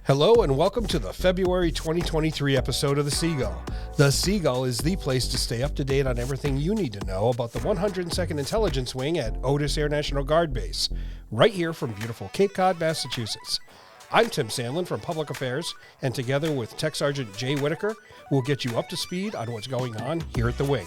Hello and welcome to the February 2023 episode of the Seagull. The Seagull is the place to stay up to date on everything you need to know about the 102nd Intelligence Wing at Otis Air National Guard Base, right here from beautiful Cape Cod, Massachusetts. I'm Tim Sandlin from Public Affairs, and together with Tech Sergeant Jay Whitaker, we'll get you up to speed on what's going on here at the Wing.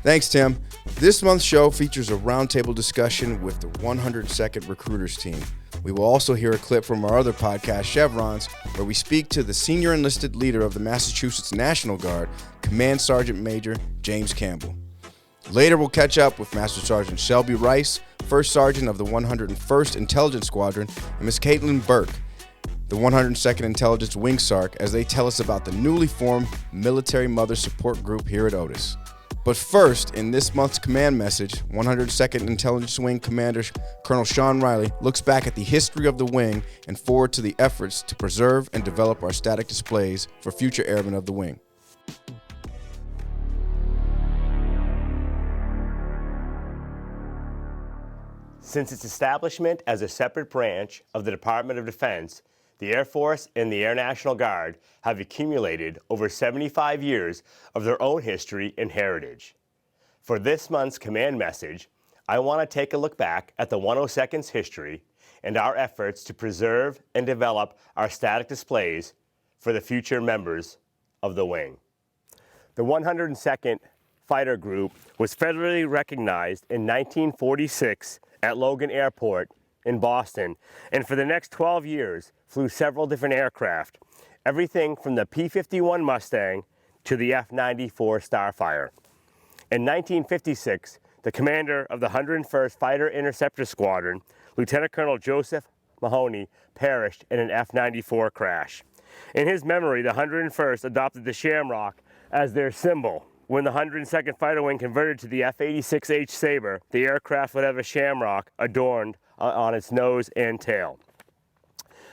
Thanks, Tim. This month's show features a roundtable discussion with the 102nd Recruiters team. We will also hear a clip from our other podcast, Chevrons, where we speak to the Senior Enlisted Leader of the Massachusetts National Guard, Command Sergeant Major James Campbell. Later, we'll catch up with Master Sergeant Shelbey Rice, First Sergeant of the 101st Intelligence Squadron, and Ms. Kaitlyn Burke, the 102nd Intelligence Wing SARC, as they tell us about the newly formed Military Mother Support Group here at Otis. But first, in this month's command message, 102nd Intelligence Wing Commander Colonel Sean Riley looks back at the history of the wing and forward to the efforts to preserve and develop our static displays for future airmen of the wing. Since its establishment as a separate branch of the Department of Defense, the Air Force and the Air National Guard have accumulated over 75 years of their own history and heritage. For this month's command message, I want to take a look back at the 102nd's history and our efforts to preserve and develop our static displays for the future members of the wing. The 102nd Fighter Group was federally recognized in 1946 at Logan Airport in Boston, and for the next 12 years flew several different aircraft, everything from the P-51 Mustang to the F-94 Starfire. In 1956, the commander of the 101st Fighter Interceptor Squadron, Lieutenant Colonel Joseph Mahoney, perished in an F-94 crash. In his memory, the 101st adopted the Shamrock as their symbol. When the 102nd Fighter Wing converted to the F-86H Sabre, the aircraft would have a shamrock adorned on its nose and tail.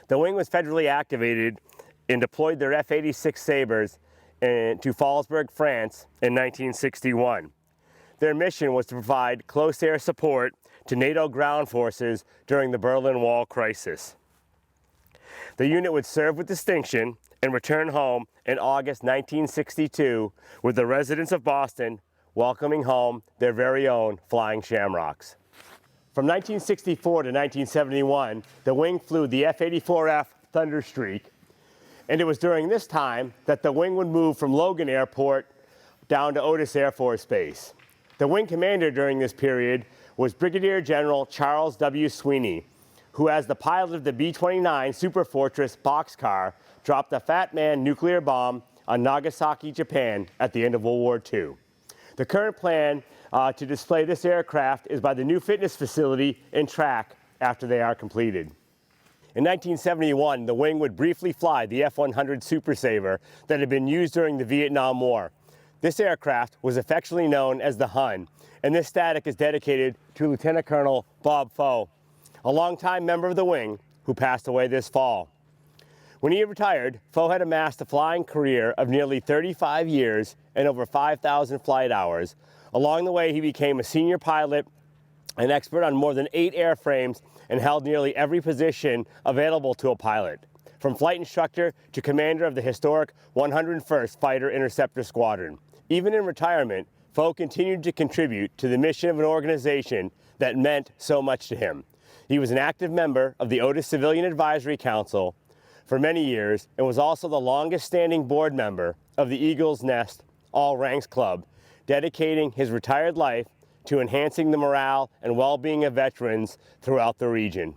The wing was federally activated and deployed their F-86 Sabres to Fallsburg, France in 1961. Their mission was to provide close air support to NATO ground forces during the Berlin Wall crisis. The unit would serve with distinction and return home in August 1962 with the residents of Boston welcoming home their very own Flying Shamrocks. From 1964 to 1971, the wing flew the F-84F Thunderstreak, and it was during this time that the wing would move from Logan Airport down to Otis Air Force Base. The wing commander during this period was Brigadier General Charles W. Sweeney, who, as the pilot of the B-29 Superfortress boxcar, dropped a Fat Man nuclear bomb on Nagasaki, Japan at the end of World War II. The current plan to display this aircraft is by the new fitness facility and track after they are completed. In 1971, the wing would briefly fly the F-100 Super Sabre that had been used during the Vietnam War. This aircraft was affectionately known as the Hun, and this static is dedicated to Lieutenant Colonel Bob Foe, a longtime member of the wing who passed away this fall. When he retired, Foe had amassed a flying career of nearly 35 years and over 5,000 flight hours. Along the way, he became a senior pilot, an expert on more than 8 airframes, and held nearly every position available to a pilot, from flight instructor to commander of the historic 101st Fighter Interceptor Squadron. Even in retirement, Foe continued to contribute to the mission of an organization that meant so much to him. He was an active member of the Otis Civilian Advisory Council for many years and was also the longest-standing board member of the Eagle's Nest All Ranks Club, dedicating his retired life to enhancing the morale and well-being of veterans throughout the region.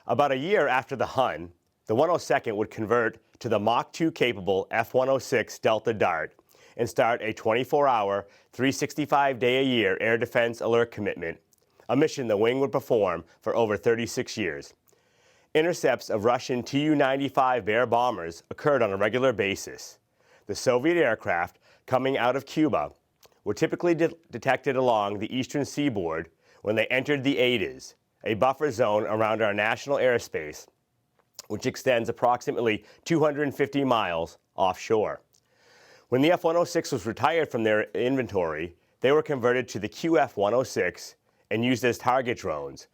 About a year after the Hun, the 102nd would convert to the Mach 2 capable F-106 Delta Dart and start a 24-hour, 365-day-a-year air defense alert commitment, a mission the wing would perform for over 36 years. Intercepts of Russian Tu-95 Bear bombers occurred on a regular basis. The Soviet aircraft coming out of Cuba were typically detected along the eastern seaboard when they entered the ADIZ, a buffer zone around our national airspace, which extends approximately 250 miles offshore. When the F-106 was retired from their inventory, they were converted to the QF-106 and used as target drones.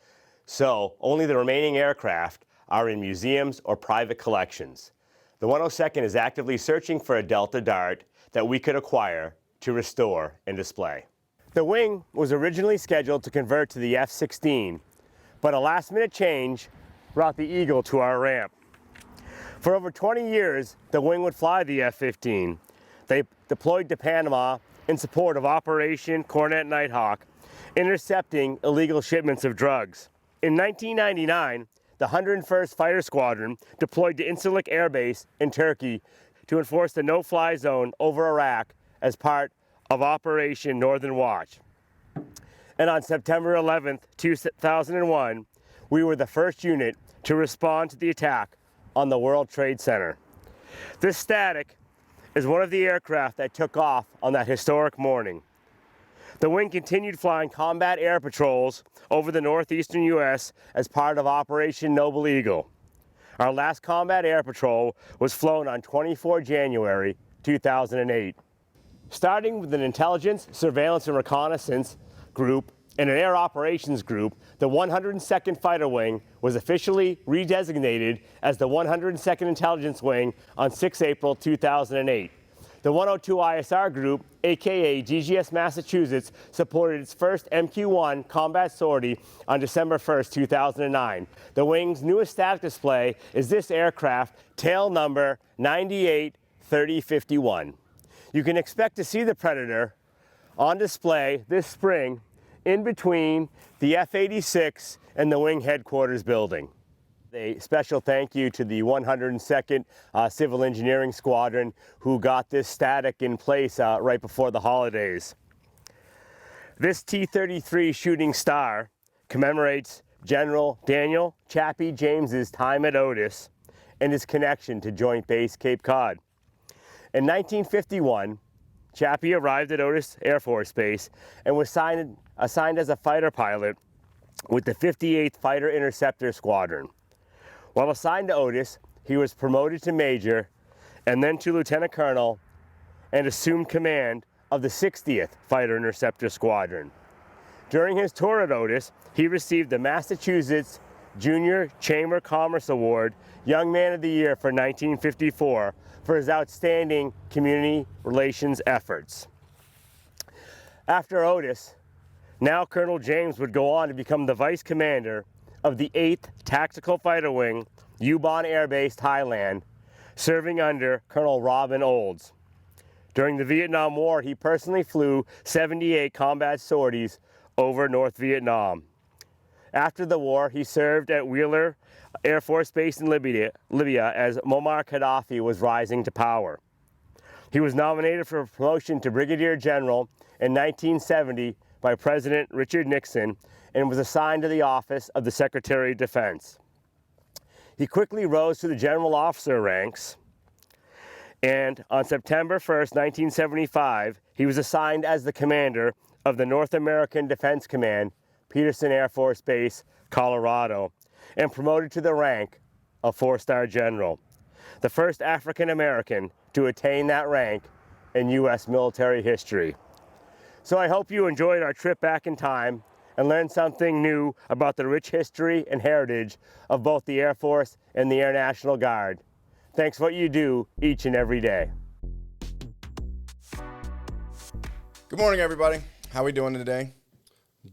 So only the remaining aircraft are in museums or private collections. The 102nd is actively searching for a Delta Dart that we could acquire to restore and display. The wing was originally scheduled to convert to the F-16, but a last-minute change brought the Eagle to our ramp. For over 20 years, the wing would fly the F-15. They deployed to Panama in support of Operation Cornet Nighthawk, intercepting illegal shipments of drugs. In 1999, the 101st Fighter Squadron deployed to Incirlik Air Base in Turkey to enforce the no-fly zone over Iraq as part of Operation Northern Watch. And on September 11th, 2001, we were the first unit to respond to the attack on the World Trade Center. This Static is one of the aircraft that took off on that historic morning. The wing continued flying combat air patrols over the northeastern U.S. as part of Operation Noble Eagle. Our last combat air patrol was flown on 24 January 2008. Starting with an intelligence, surveillance, and reconnaissance group and an air operations group, the 102nd Fighter Wing was officially redesignated as the 102nd Intelligence Wing on 6 April 2008. The 102 ISR Group, aka GGS Massachusetts, supported its first MQ-1 combat sortie on December 1st, 2009. The wing's newest static display is this aircraft, tail number 983051. You can expect to see the Predator on display this spring in between the F-86 and the wing headquarters building. A special thank you to the 102nd Civil Engineering Squadron who got this static in place right before the holidays. This T-33 Shooting Star commemorates General Daniel Chappie James's time at Otis and his connection to Joint Base Cape Cod. In 1951, Chappie arrived at Otis Air Force Base and was assigned as a fighter pilot with the 58th Fighter Interceptor Squadron. While assigned to Otis, he was promoted to major and then to lieutenant colonel and assumed command of the 60th Fighter Interceptor Squadron. During his tour at Otis, he received the Massachusetts Junior Chamber of Commerce Award, Young Man of the Year for 1954 for his outstanding community relations efforts. After Otis, now Colonel James would go on to become the vice commander of the 8th Tactical Fighter Wing, Ubon Air Base, Thailand, serving under Colonel Robin Olds. During the Vietnam War, he personally flew 78 combat sorties over North Vietnam. After the war, he served at Wheeler Air Force Base in Libya as Muammar Gaddafi was rising to power. He was nominated for promotion to Brigadier General in 1970 by President Richard Nixon and was assigned to the office of the Secretary of Defense. He quickly rose to the general officer ranks, and on September 1st, 1975, he was assigned as the commander of the North American Defense Command, Peterson Air Force Base, Colorado, and promoted to the rank of 4-star general, the first African American to attain that rank in U.S. military history. So I hope you enjoyed our trip back in time and learned something new about the rich history and heritage of both the Air Force and the Air National Guard. Thanks for what you do each and every day. Good morning, everybody. How we doing today?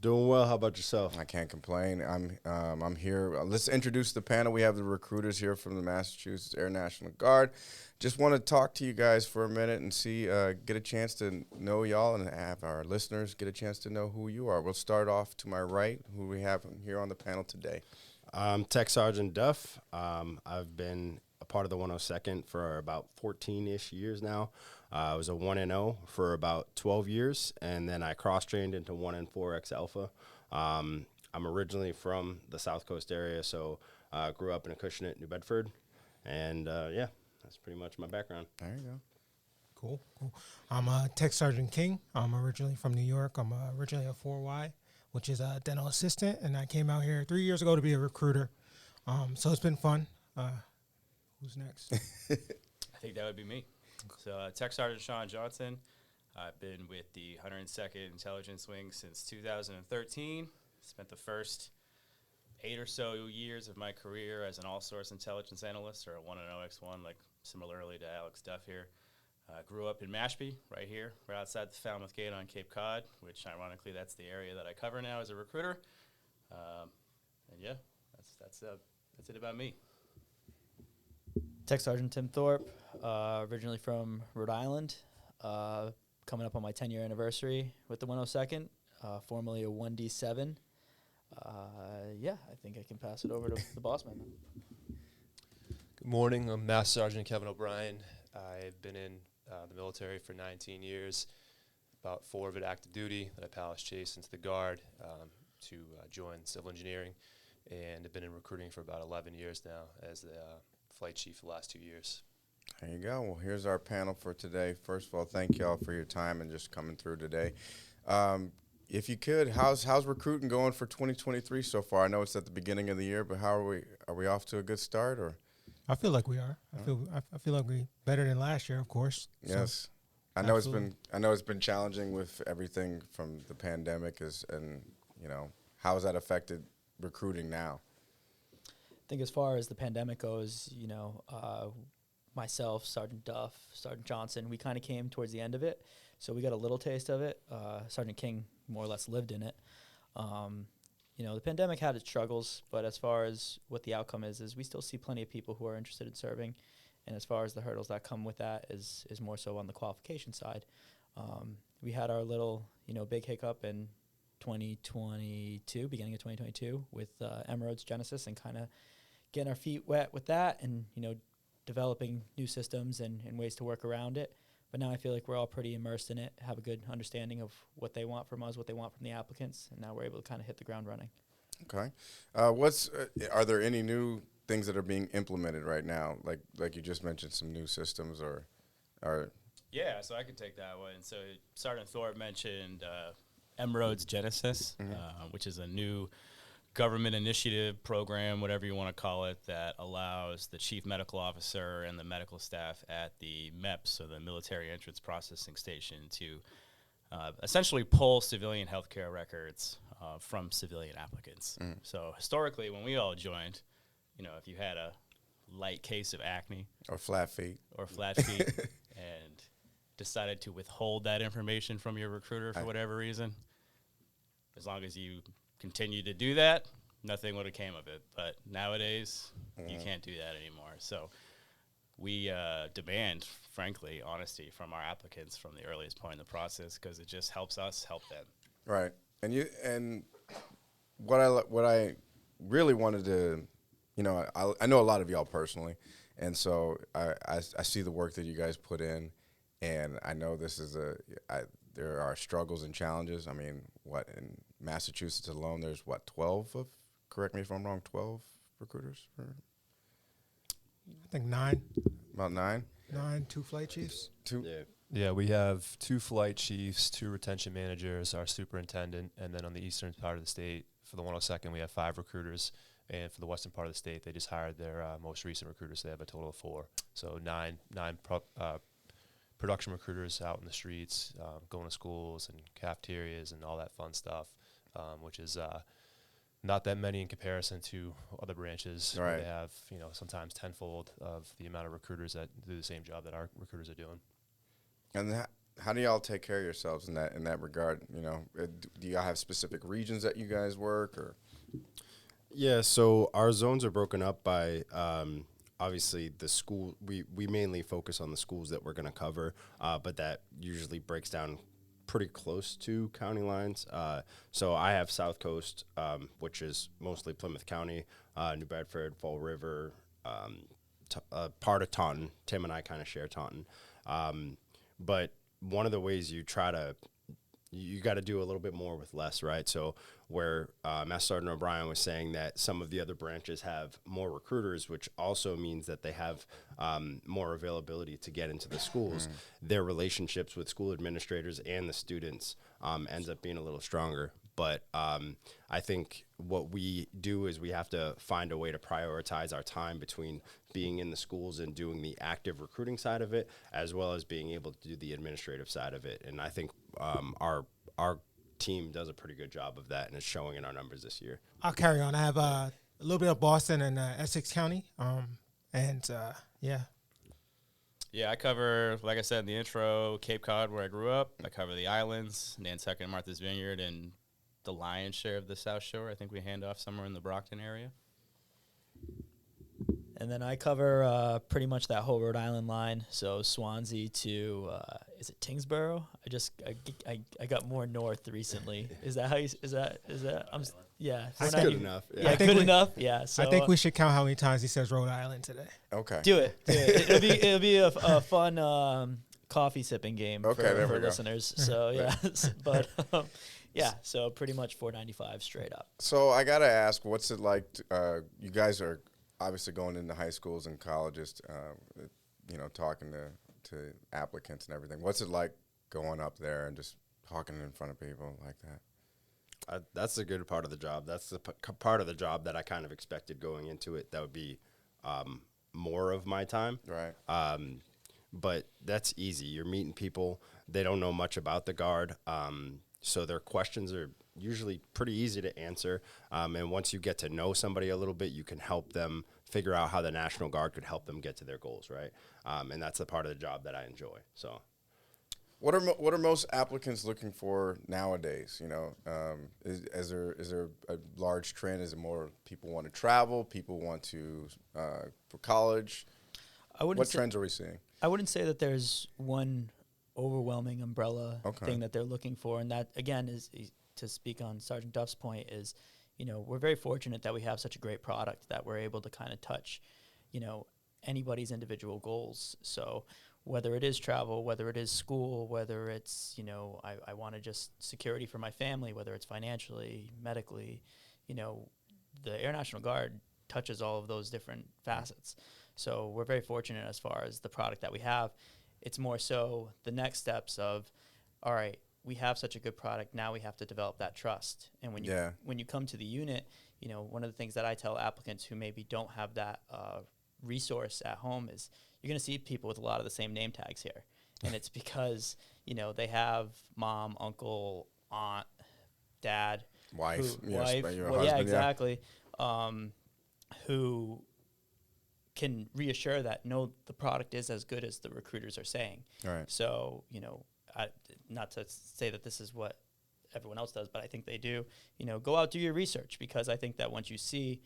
Doing well. How about yourself? I can't complain. I'm here. Let's introduce the panel. We have the recruiters here from the Massachusetts Air National Guard. Just want to talk to you guys for a minute and see, get a chance to know y'all and have our listeners get a chance to know who you are. We'll start off to my right, who we have here on the panel today. I'm Tech Sergeant Duff. I've been a part of the 102nd for about 14-ish years now. I was a 1-0 for about 12 years, and then I cross-trained into 1-4 X-Alpha. I'm originally from the South Coast area, so I grew up in Acushnet, New Bedford, and yeah, that's pretty much my background. There you go. Cool. I'm Tech Sergeant King. I'm originally from New York. I'm originally a 4Y, which is a dental assistant, and I came out here 3 years ago to be a recruiter. So it's been fun. Who's next? I think that would be me. So Tech Sergeant Sean Johnson. I've been with the 102nd Intelligence Wing since 2013. Spent the first 8 or so years of my career as an all-source intelligence analyst, or a 110X1, like similarly to Alex Duff here. Grew up in Mashpee, right here, right outside the Falmouth Gate on Cape Cod, which ironically that's the area that I cover now as a recruiter. And yeah, that's it about me. Tech Sergeant Tim Thorpe, originally from Rhode Island, coming up on my 10-year anniversary with the 102nd, formerly a 1D7. Yeah, I think I can pass it over to the boss man. Good morning. I'm Master Sergeant Kevin O'Brien. I've been in the military for 19 years, about 4 of it active duty, that I palace chased into the Guard to join civil engineering, and I've been in recruiting for about 11 years now as the flight chief for the last 2 years. There you go. Well, here's our panel for today. First of all, thank y'all for your time and just coming through today. If you could, how's recruiting going for 2023 so far? I know it's at the beginning of the year, but how are we? Are we off to a good start, or? I feel like we are. I feel like we better than last year, of course. Yes. So, I know absolutely. it's been challenging with everything from the pandemic and how has that affected recruiting now? I think as far as the pandemic goes, myself, Sergeant Duff, Sergeant Johnson, we kind of came towards the end of it, so we got a little taste of it. Sergeant King more or less lived in it. The pandemic had its struggles, but as far as what the outcome is we still see plenty of people who are interested in serving. And as far as the hurdles that come with that is more so on the qualification side. We had our little, big hiccup in 2022, beginning of 2022, with MSgt Genesis, and kind of getting our feet wet with that, and developing new systems and ways to work around it. But now I feel like we're all pretty immersed in it, have a good understanding of what they want from us, what they want from the applicants, and now we're able to kind of hit the ground running. Okay. Are there any new things that are being implemented right now? Like you just mentioned, some new systems or? Yeah, so I could take that one. So Sergeant Thorpe mentioned MSgt Genesis, which is a new government initiative program, whatever you want to call it, that allows the chief medical officer and the medical staff at the MEPS, so the Military Entrance Processing Station, to essentially pull civilian healthcare records from civilian applicants. So historically, when we all joined, if you had a light case of acne Or flat feet. and decided to withhold that information from your recruiter for whatever reason, as long as you continue to do that, nothing would have came of it. But nowadays, you can't do that anymore. So we demand, frankly, honesty from our applicants from the earliest point in the process, because it just helps us help them. Right. And what I really wanted to, I know a lot of y'all personally, and so I see the work that you guys put in, and I know this is there are struggles and challenges. I mean, in Massachusetts alone, there's 12 correct me if I'm wrong, 12 recruiters? I think 9. About 9? 9, 2 flight chiefs. 2? Yeah, we have 2 flight chiefs, 2 retention managers, our superintendent, and then on the eastern part of the state, for the 102nd, we have 5 recruiters, and for the western part of the state, they just hired their most recent recruiters. They have a total of 4. So 9 production recruiters out in the streets, going to schools and cafeterias and all that fun stuff, which is not that many in comparison to other branches. Right. Where they have, sometimes tenfold of the amount of recruiters that do the same job that our recruiters are doing. And how do y'all take care of yourselves in that regard? Do y'all have specific regions that you guys work, or? Yeah, so our zones are broken up by obviously the school. We mainly focus on the schools that we're going to cover, but that usually breaks down pretty close to county lines. So I have South Coast, which is mostly Plymouth County, New Bedford, Fall River, part of Taunton. Tim and I kind of share Taunton. But one of the ways you got to do a little bit more with less, right? So where Master Sergeant O'Brien was saying that some of the other branches have more recruiters, which also means that they have more availability to get into the schools, their relationships with school administrators and the students ends up being a little stronger. But I think what we do is we have to find a way to prioritize our time between being in the schools and doing the active recruiting side of it, as well as being able to do the administrative side of it. And I think our team does a pretty good job of that, and it's showing in our numbers this year. I'll carry on. I have a little bit of Boston and Essex County, yeah. Yeah, I cover, like I said in the intro, Cape Cod, where I grew up. I cover the islands, Nantucket and Martha's Vineyard, and the lion's share of the South Shore. I think we hand off somewhere in the Brockton area. And then I cover pretty much that whole Rhode Island line, so Swansea to is it Tingsboro? I got more north recently. Is that how you? Is that? Yeah, That's good enough. Yeah, good enough. Yeah. So I think we should count how many times he says Rhode Island today. Okay. do it. It'll be a fun coffee sipping game Okay, there for we go. listeners. So yeah, but yeah, so pretty much 495 straight up. So I got to ask, what's it like? You guys are obviously going into high schools and colleges, talking to applicants and everything. What's it like going up there and just talking in front of people like that? That's the good part of the job. That's the part of the job that I kind of expected going into it. That would be more of my time. Right. But that's easy. You're meeting people. They don't know much about the Guard. So their questions are usually pretty easy to answer. And once you get to know somebody a little bit, you can help them figure out how the National Guard could help them get to their goals, right? And that's the part of the job that I enjoy. So, What are most applicants looking for nowadays? Is there a large trend? Is it more people want to travel? People want to for college? What trends are we seeing? I wouldn't say that there's one overwhelming umbrella Okay. thing that they're looking for, and that again is to speak on Sergeant Duff's point is, we're very fortunate that we have such a great product that we're able to kind of touch, anybody's individual goals. So whether it is travel, whether it is school, whether it's, I want to just security for my family, whether it's financially, medically, the Air National Guard touches all of those different facets. So we're very fortunate as far as the product that we have. It's more so the next steps of, all right, we have such a good product, now we have to develop that trust. And when you come to the unit, one of the things that I tell applicants who maybe don't have that resource at home is you're going to see people with a lot of the same name tags here. And it's because, they have mom, uncle, aunt, dad, Wife. Yeah, exactly. Who can reassure that, no, the product is as good as the recruiters are saying. All right. So, not to say that this is what everyone else does, but I think they do, go out, do your research, because I think that once you see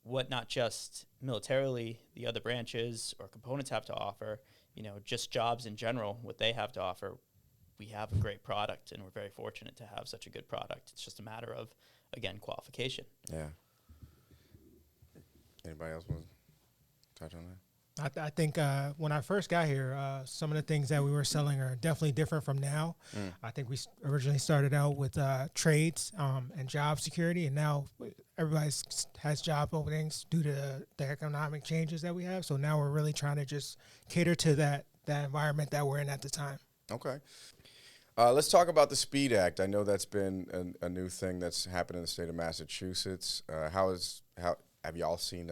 what not just militarily the other branches or components have to offer, just jobs in general, what they have to offer, we have a great product, and we're very fortunate to have such a good product. It's just a matter of, again, qualification. Yeah. Anybody else want to touch on that? I think when I first got here, some of the things that we were selling are definitely different from now. I think we originally started out with trades and job security, and now everybody has job openings due to the economic changes that we have. So now we're really trying to just cater to that environment that we're in at the time. Okay. Let's talk about the SPEED Act. I know that's been a new thing that's happened in the state of Massachusetts. How have y'all seen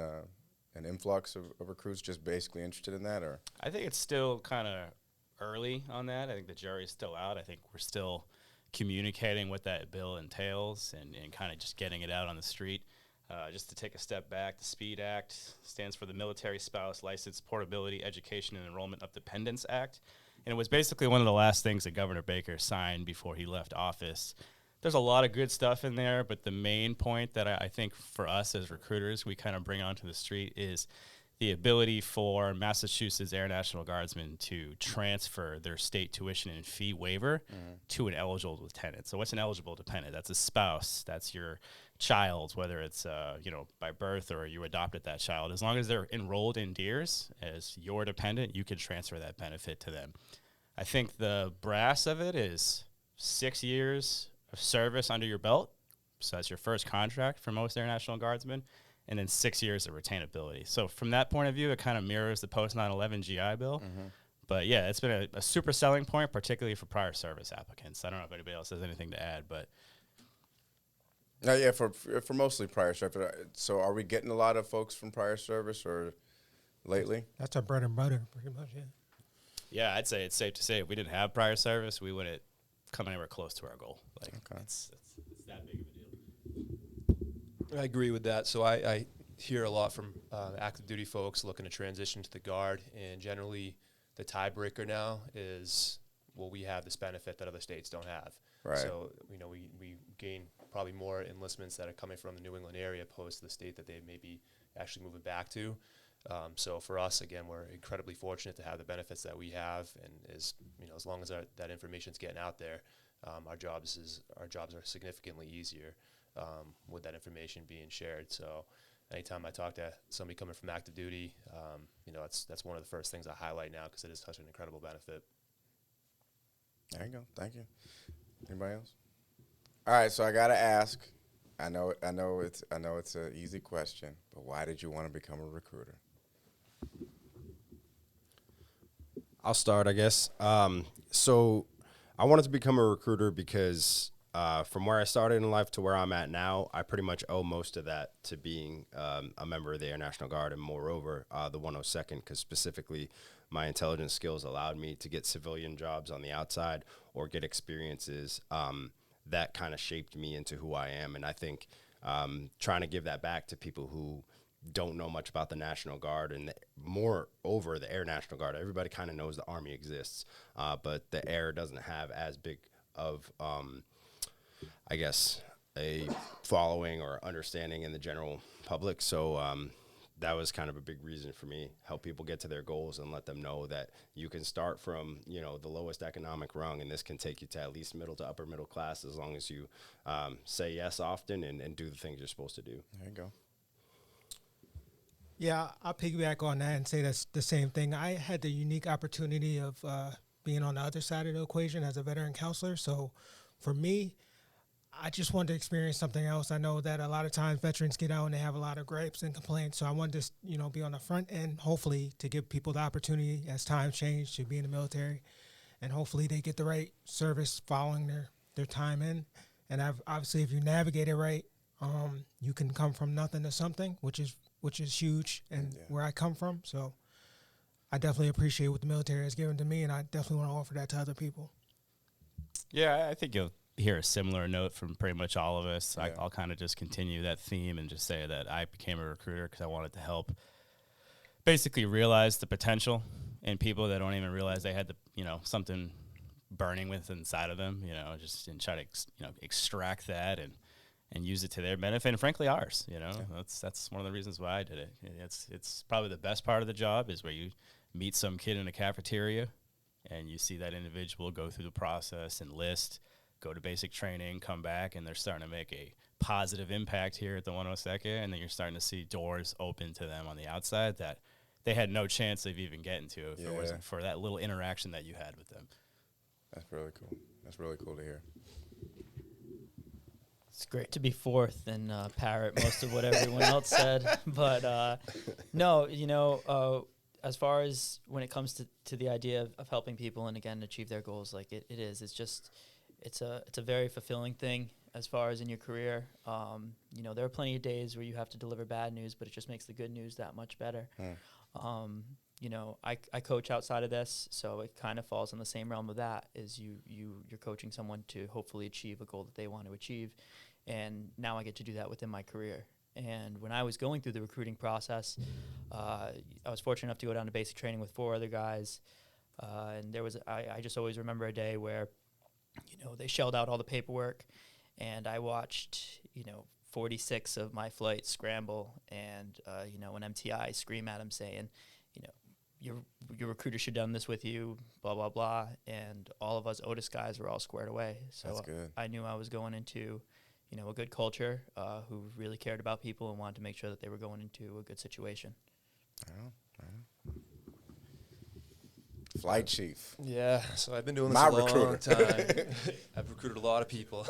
an influx of recruits just basically interested in that, or? I think it's still kind of early on that. I think the jury's still out. I think we're still communicating what that bill entails and kind of just getting it out on the street. Just to take a step back, the SPEED Act stands for the Military Spouse License Portability, Education, and Enrollment of Dependents Act. And it was basically one of the last things that Governor Baker signed before he left office. There's a lot of good stuff in there, but the main point that I think for us as recruiters we kind of bring onto the street is the ability for Massachusetts Air National Guardsmen to transfer their state tuition and fee waiver to an eligible dependent. So what's an eligible dependent? That's a spouse. That's your child, whether it's by birth or you adopted that child. As long as they're enrolled in DEERS as your dependent, you can transfer that benefit to them. I think the brass of it is 6 years of service under your belt. So that's your first contract for most Air National Guardsmen, and then 6 years of retainability. So from that point of view, it kind of mirrors the post 9/11 GI Bill. But yeah, it's been a super selling point, particularly for prior service applicants. I don't know if anybody else has anything to add, but Yeah, for mostly prior service. So are we getting a lot of folks from prior service or lately? That's our bread and butter, pretty much, yeah. yeah, I'd say it's safe to say if we didn't have prior service, we wouldn't come anywhere close to our goal. Like Okay. it's that big of a deal. I agree with that. So I hear a lot from active duty folks looking to transition to the Guard, and generally the tiebreaker now is, well, we have this benefit that other states don't have. Right. So, we gain probably more enlistments that are coming from the New England area opposed to the state that they may be actually moving back to. So for us, again, we're incredibly fortunate to have the benefits that we have, and as long as that information's getting out there, our jobs are significantly easier with that information being shared. So anytime I talk to somebody coming from active duty, that's one of the first things I highlight now because it is such an incredible benefit. There you go. Thank you. Anybody else? All right, so I gotta ask. I know it's an easy question, but why did you want to become a recruiter? I'll start, I guess. So I wanted to become a recruiter because from where I started in life to where I'm at now, I pretty much owe most of that to being a member of the Air National Guard, and moreover, the 102nd, because specifically my intelligence skills allowed me to get civilian jobs on the outside or get experiences that kind of shaped me into who I am. And I think trying to give that back to people who don't know much about the National Guard, and moreover the Air National Guard. Everybody kind of knows the Army exists, but the Air doesn't have as big of, I guess, a following or understanding in the general public. So that was kind of a big reason for me, help people get to their goals and let them know that you can start from, the lowest economic rung, and this can take you to at least middle to upper middle class as long as you say yes often and do the things you're supposed to do. There you go. Yeah, I'll piggyback on that and say that's the same thing. I had the unique opportunity of being on the other side of the equation as a veteran counselor. So for me, I just wanted to experience something else. I know that a lot of times veterans get out and they have a lot of gripes and complaints. So I wanted to, be on the front end, hopefully, to give people the opportunity as times change to be in the military. And hopefully they get the right service following their time in. And obviously, if you navigate it right, you can come from nothing to something, which is huge and where I come from. So I definitely appreciate what the military has given to me, and I definitely want to offer that to other people. Yeah, I think you'll hear a similar note from pretty much all of us. Yeah. I'll kind of just continue that theme and just say that I became a recruiter because I wanted to help basically realize the potential in people that don't even realize they had something burning within inside of them, just and try to extract that and use it to their benefit, and frankly ours. That's one of the reasons why I did it. It's probably the best part of the job is where you meet some kid in a cafeteria and you see that individual go through the process, enlist, go to basic training, come back, and they're starting to make a positive impact here at the 102nd, and then you're starting to see doors open to them on the outside that they had no chance of even getting to if it wasn't for that little interaction that you had with them. That's really cool. That's really cool to hear. It's great to be fourth and parrot most of what everyone else said. But no, as far as when it comes to the idea of helping people and, again, achieve their goals, like it is. It's just it's a very fulfilling thing as far as in your career. There are plenty of days where you have to deliver bad news, but it just makes the good news that much better. I coach outside of this, so it kind of falls in the same realm of that. Is you're coaching someone to hopefully achieve a goal that they want to achieve, and now I get to do that within my career. And when I was going through the recruiting process, I was fortunate enough to go down to basic training with 4 other guys, and I just always remember a day where, they shelled out all the paperwork, and I watched 46 of my flights scramble, and an MTI scream at him saying, your recruiter should have done this with you, blah, blah, blah. And all of us Otis guys were all squared away. So that's good. I knew I was going into, a good culture who really cared about people and wanted to make sure that they were going into a good situation. Flight chief. Yeah, so I've been doing this My a long recruiter. time. I've recruited a lot of people,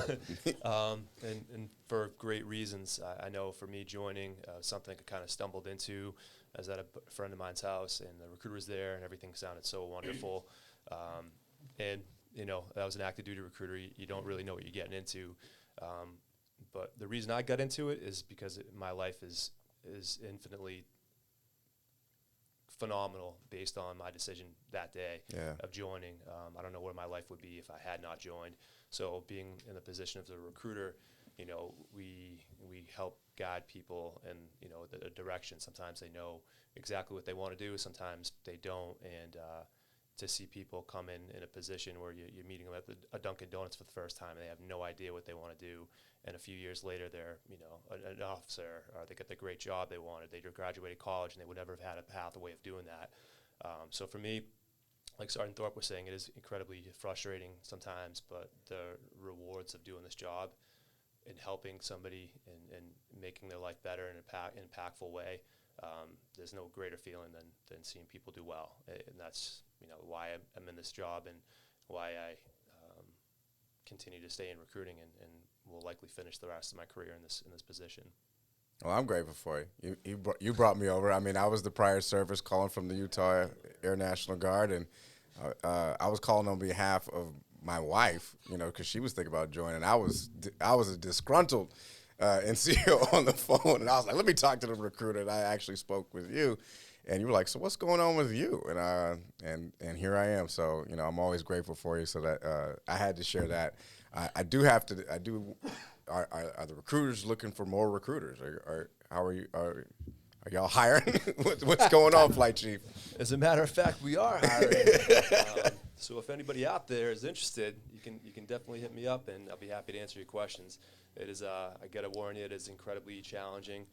and for great reasons. I know for me joining, something I kind of stumbled into. I was at a friend of mine's house, and the recruiter was there, and everything sounded so wonderful. And I was an active duty recruiter. You don't really know what you're getting into. But the reason I got into it is because my life is infinitely phenomenal based on my decision that day Yeah. of joining. I don't know where my life would be if I had not joined. So being in the position of the recruiter, you know, we help guide people in, you know, the direction. Sometimes they know exactly what they want to do, sometimes they don't, and to see people come in a position where you're meeting them at a Dunkin' Donuts for the first time and they have no idea what they want to do, and a few years later they're, you know, an officer, or they get the great job they wanted, they graduated college and they would never have had a pathway of doing that. So for me, like Sergeant Thorpe was saying, it is incredibly frustrating sometimes, but the rewards of doing this job and helping somebody and making their life better in an impactful way, there's no greater feeling than seeing people do well. And that's, you know, why I'm in this job and why I continue to stay in recruiting and will likely finish the rest of my career in this position. Well, I'm grateful for you. You brought me over. I mean, I was the prior service calling from the Utah Air National Guard, and I was calling on behalf of my wife, you know, because she was thinking about joining. I was a disgruntled NCO on the phone, and I was like, let me talk to the recruiter. And I actually spoke with you, and you were like, so what's going on with you? And here I am. So, you know, I'm always grateful for you. So that I had to share that. Are the recruiters looking for more recruiters? How are you? Are y'all hiring? What's going on, Flight Chief? As a matter of fact, we are hiring. So if anybody out there is interested, you can definitely hit me up, and I'll be happy to answer your questions. It is, I gotta warn you, it is incredibly challenging.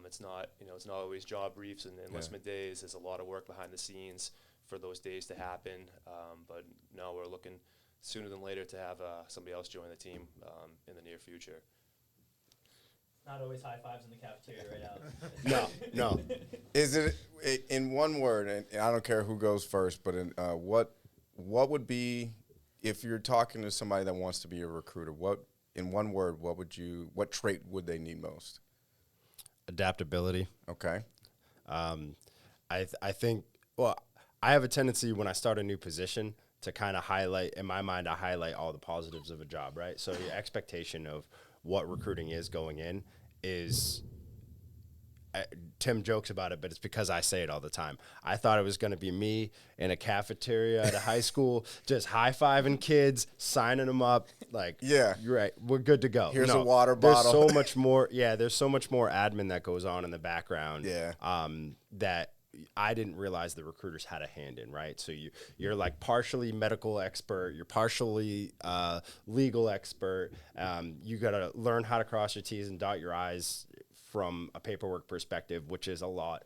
It's not always job briefs and enlistment days. There's a lot of work behind the scenes for those days to happen. But no, we're looking sooner than later to have somebody else join the team in the near future. Not always high fives in the cafeteria right now. No. Is it in one word? And I don't care who goes first, but in what would be, if you're talking to somebody that wants to be a recruiter? What, in one word, what trait would they need most? Adaptability. Okay. I think, well, I have a tendency when I start a new position to kind of highlight, in my mind, I highlight all the positives of a job, right? So the expectation of what recruiting is going in is, Tim jokes about it, but it's because I say it all the time. I thought it was going to be me in a cafeteria at a high school, just high-fiving kids, signing them up, like, yeah, you're right, we're good to go. Here's a water bottle. There's so much more, there's so much more admin that goes on in the background that I didn't realize the recruiters had a hand in, right? So you're like partially medical expert, you're partially legal expert. You got to learn how to cross your T's and dot your I's from a paperwork perspective, which is a lot,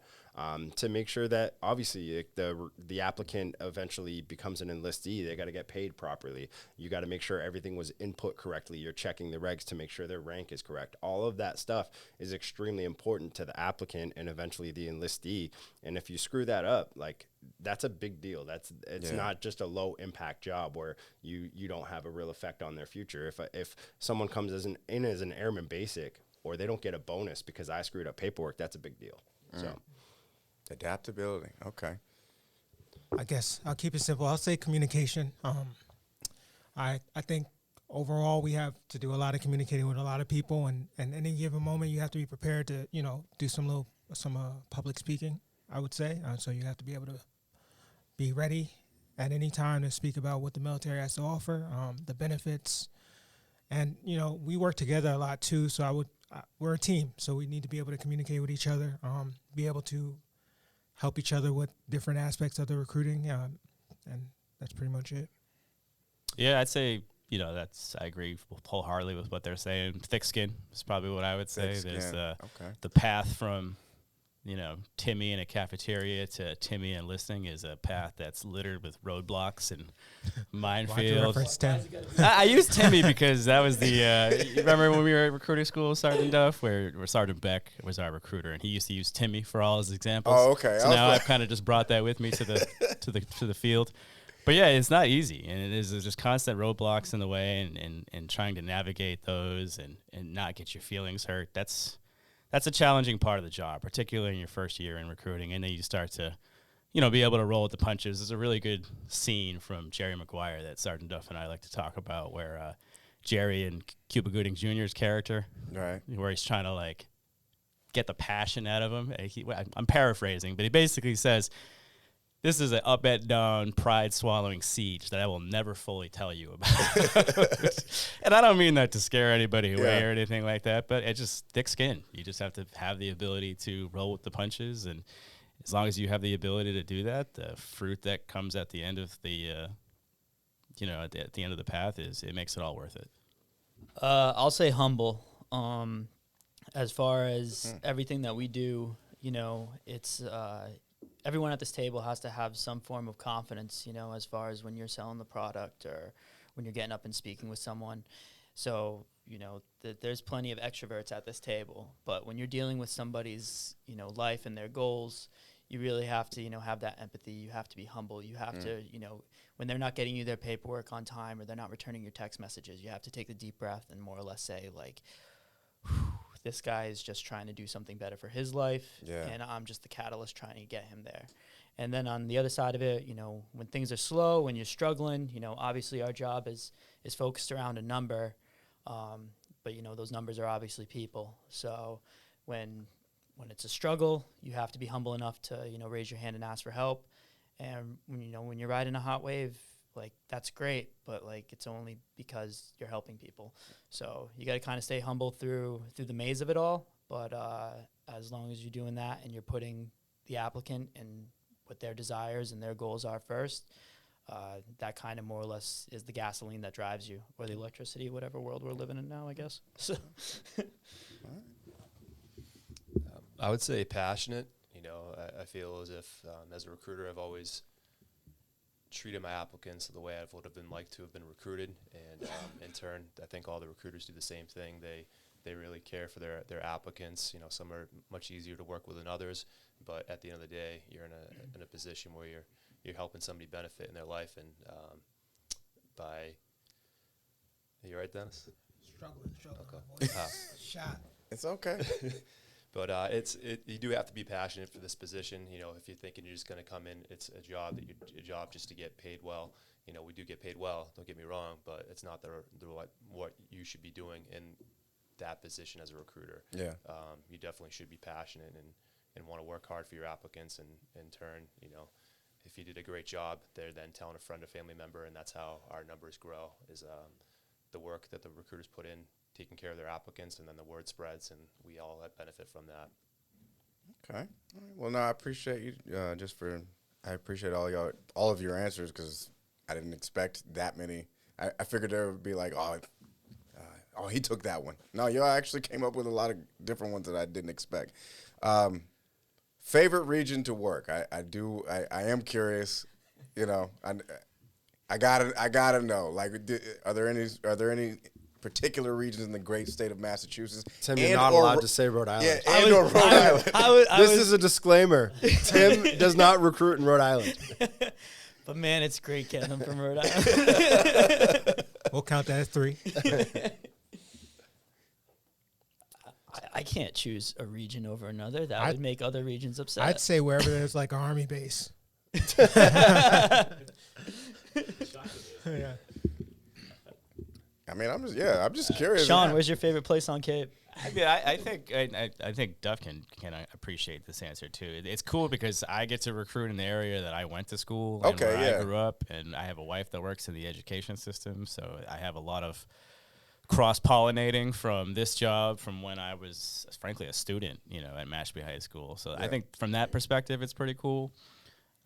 to make sure that obviously the applicant eventually becomes an enlistee. They got to get paid properly. You got to make sure everything was input correctly. You're checking the regs to make sure their rank is correct. All of that stuff is extremely important to the applicant and eventually the enlistee. And if you screw that up, like, that's a big deal. It's not just a low impact job where you don't have a real effect on their future. If someone comes as an airman basic, or they don't get a bonus because I screwed up paperwork, that's a big deal. So, adaptability. Okay. I guess I'll keep it simple. I'll say communication. I think overall we have to do a lot of communicating with a lot of people, and any given moment you have to be prepared to, you know, do some public speaking, I would say. So you have to be able to be ready at any time to speak about what the military has to offer, the benefits. And, you know, we work together a lot too, so we're a team, so we need to be able to communicate with each other, be able to help each other with different aspects of the recruiting, and that's pretty much it. Yeah, I'd say, you know, I agree wholeheartedly with what they're saying. Thick skin is probably what I would say. There's the path from, you know, Timmy in a cafeteria to Timmy enlisting is a path that's littered with roadblocks and minefields. I used Timmy because that was you remember when we were at recruiting school, Sergeant Duff, where Sergeant Beck was our recruiter, and he used to use Timmy for all his examples. Oh, okay. So now I've kind of just brought that with me to the field. But yeah, it's not easy, and there's just constant roadblocks in the way, and trying to navigate those and not get your feelings hurt. That's a challenging part of the job, particularly in your first year in recruiting, and then you start to, you know, be able to roll with the punches. There's a really good scene from Jerry Maguire that Sergeant Duff and I like to talk about, where Jerry and Cuba Gooding Jr.'s character, right, where he's trying to like get the passion out of him. I'm paraphrasing, but he basically says, this is an up and down, pride-swallowing siege that I will never fully tell you about. And I don't mean that to scare anybody away or anything like that, but it's just thick skin. You just have to have the ability to roll with the punches, and as long as you have the ability to do that, the fruit that comes at the end of the, at the end of the path it makes it all worth it. I'll say humble. As far as everything that we do, it's everyone at this table has to have some form of confidence, as far as when you're selling the product or when you're getting up and speaking with someone. So, there's plenty of extroverts at this table, but when you're dealing with somebody's, life and their goals, you really have to, have that empathy. You have to be humble. You have to, when they're not getting you their paperwork on time or they're not returning your text messages, you have to take the deep breath and more or less say, like, this guy is just trying to do something better for his life, and I'm just the catalyst trying to get him there. And then on the other side of it, when things are slow, when you're struggling, obviously our job is focused around a number, but, those numbers are obviously people. So when it's a struggle, you have to be humble enough to, raise your hand and ask for help. And, when you're riding a hot wave, like, that's great, but, like, it's only because you're helping people. So you got to kind of stay humble through the maze of it all. But as long as you're doing that and you're putting the applicant and what their desires and their goals are first, that kind of more or less is the gasoline that drives you, or the electricity, whatever world we're living in now, I guess. So I would say passionate. I feel as if as a recruiter, I've always treated my applicants the way I would have been like to have been recruited, and in turn, I think all the recruiters do the same thing. They really care for their applicants. Some are much easier to work with than others, but at the end of the day, you're in a position where you're helping somebody benefit in their life, and by. Are you right, Dennis? Struggling. Okay. Shot. It's okay. But you do have to be passionate for this position. If you're thinking you're just going to come in, it's a job your job just to get paid well. We do get paid well. Don't get me wrong, but it's not what you should be doing in that position as a recruiter. Yeah. You definitely should be passionate and want to work hard for your applicants, and in turn, if you did a great job, they're then telling a friend or family member, and that's how our numbers grow. Is the work that the recruiters put in, taking care of their applicants, and then the word spreads, and we all benefit from that. Okay. All right. Well, no, I appreciate you. I appreciate all of your answers, because I didn't expect that many. I figured there would be like, oh, he took that one. No, y'all actually came up with a lot of different ones that I didn't expect. Favorite region to work? I am curious. I gotta know. Like, are there any particular regions in the great state of Massachusetts? Tim, you're not allowed to say Rhode Island. Yeah, or Rhode Island. This is a disclaimer. Tim does not recruit in Rhode Island. But man, it's great getting them from Rhode Island. We'll count that as 3. I can't choose a region over another. That would make other regions upset. I'd say wherever there's like an army base. Yeah. I mean, I'm just curious. Sean, where's your favorite place on Cape? I mean, I think Duff can appreciate this answer too. It's cool because I get to recruit in the area that I went to school and where I grew up, and I have a wife that works in the education system, so I have a lot of cross-pollinating from this job from when I was, frankly, a student, at Mashpee High School. So I think from that perspective, it's pretty cool.